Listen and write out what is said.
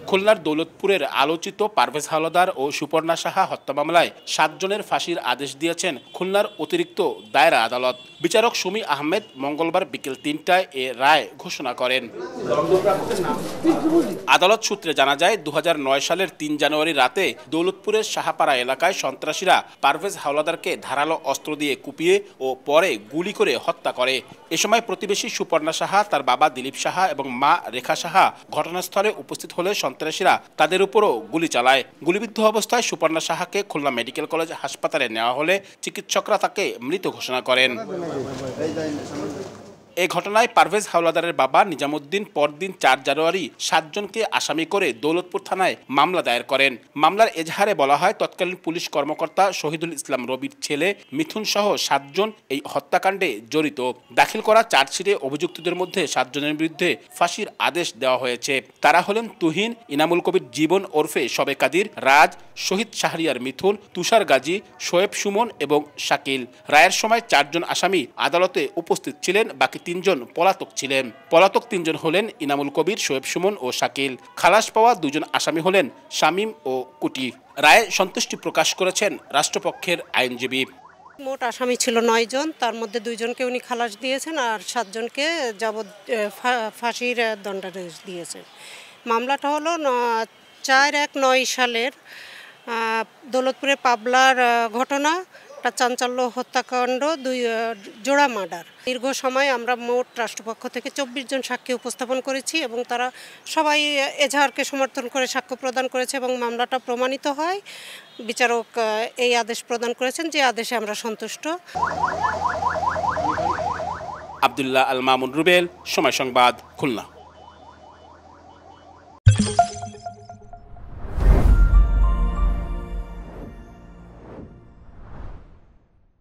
খুলনার দৌলতপুরের আলোচিত পারভেজ হাওলাদার ও সুপর্ণা সাহা হত্যা মামলায় 7 জনের ফাঁসির আদেশ দিয়েছেন খুলনার অতিরিক্ত দায়রা আদালত। বিচারক সুমি আহমেদ মঙ্গলবার বিকেল 3টায় এ রায় ঘোষণা করেন। আদালত সূত্রে জানা যায় 2009 সালের 3 জানুয়ারি রাতে দৌলতপুরের সাহাপাড়া এলাকায় সন্ত্রাসীরা পারভেজ হাওলাদারকে ধারালো অস্ত্র দিয়ে কুপিয়ে ও পরে গুলি করে হত্যা করে। এ সময় প্রতিবেশী সুপর্ণা সাহা, তার বাবা দিলীপ সাহা এবং মা রেখা সাহা ঘটনাস্থলে উপস্থিত হলে সন্ত্রাসীরা তাদের উপরও গুলি চালায়। গুলিবিদ্ধ অবস্থায় সুপর্ণা সাহাকে খুলনা মেডিকেল কলেজ হাসপাতালে নেওয়া হলে চিকিৎসকরা তাকে মৃত ঘোষণা করেন। এই ঘটনায় পারভেজ হাওলাদারের বাবা নিজামুদ্দিন পরদিন 4 জানুয়ারি 7 জনকে আসামি করে দৌলতপুর থানায় মামলা দায়ের করেন। মামলার এজাহারে বলা হয়, তৎকালীন পুলিশ কর্মকর্তা শহীদুল ইসলাম রবির ছেলে মিথুন সহ 7 জন এই হত্যাকাণ্ডে জড়িত। দাখিল করা চার্জশিটে অভিযুক্তদের মধ্যে 7 জনের বিরুদ্ধে ফাঁসির আদেশ দেওয়া হয়েছে। তারা হলেন তুহিন, ইনামুল কবির জীবন ওরফে শবে কাদির, রাজ, শহীদ শাহরিয়ার মিথুন, তুষার গাজী, শোয়েব সুমন এবং শাকিল। রায়ের সময় 4 জন আসামি আদালতে উপস্থিত ছিলেন, বাকি 3 জন পলাতক ছিলেন। পলাতক 3 জন হলেন ইনামুল কবির, শোয়েব সুমন ও শাকিল। খালাস পাওয়া 2 জন আসামি হলেন শামীম ও কুটি। রায়ে সন্তুষ্টি প্রকাশ করেছেন রাষ্ট্রপক্ষের আইনজীবী। মোট আসামি ছিল 9 জন, তার মধ্যে 2 জনকে উনি খালাস দিয়েছেন আর 7 জনকে ফাঁসির দণ্ডাদেশ দিয়েছেন। মামলাটা হলো 4/1/9 সালের দৌলতপুরের পাবলার ঘটনা, একটা চাঞ্চল্য হত্যাকাণ্ড, 2 জোড়া মার্ডার। দীর্ঘ সময় আমরা মোট রাষ্ট্রপক্ষ থেকে 24 জন সাক্ষী উপস্থাপন করেছি এবং তারা সবাই এজাহারকে সমর্থন করে সাক্ষ্য প্রদান করেছে এবং মামলাটা প্রমাণিত হয়। বিচারক এই আদেশ প্রদান করেছেন, যে আদেশে আমরা সন্তুষ্ট। আব্দুল্লাহ আল মামুন রুবেল, সময় সংবাদ, খুলনা।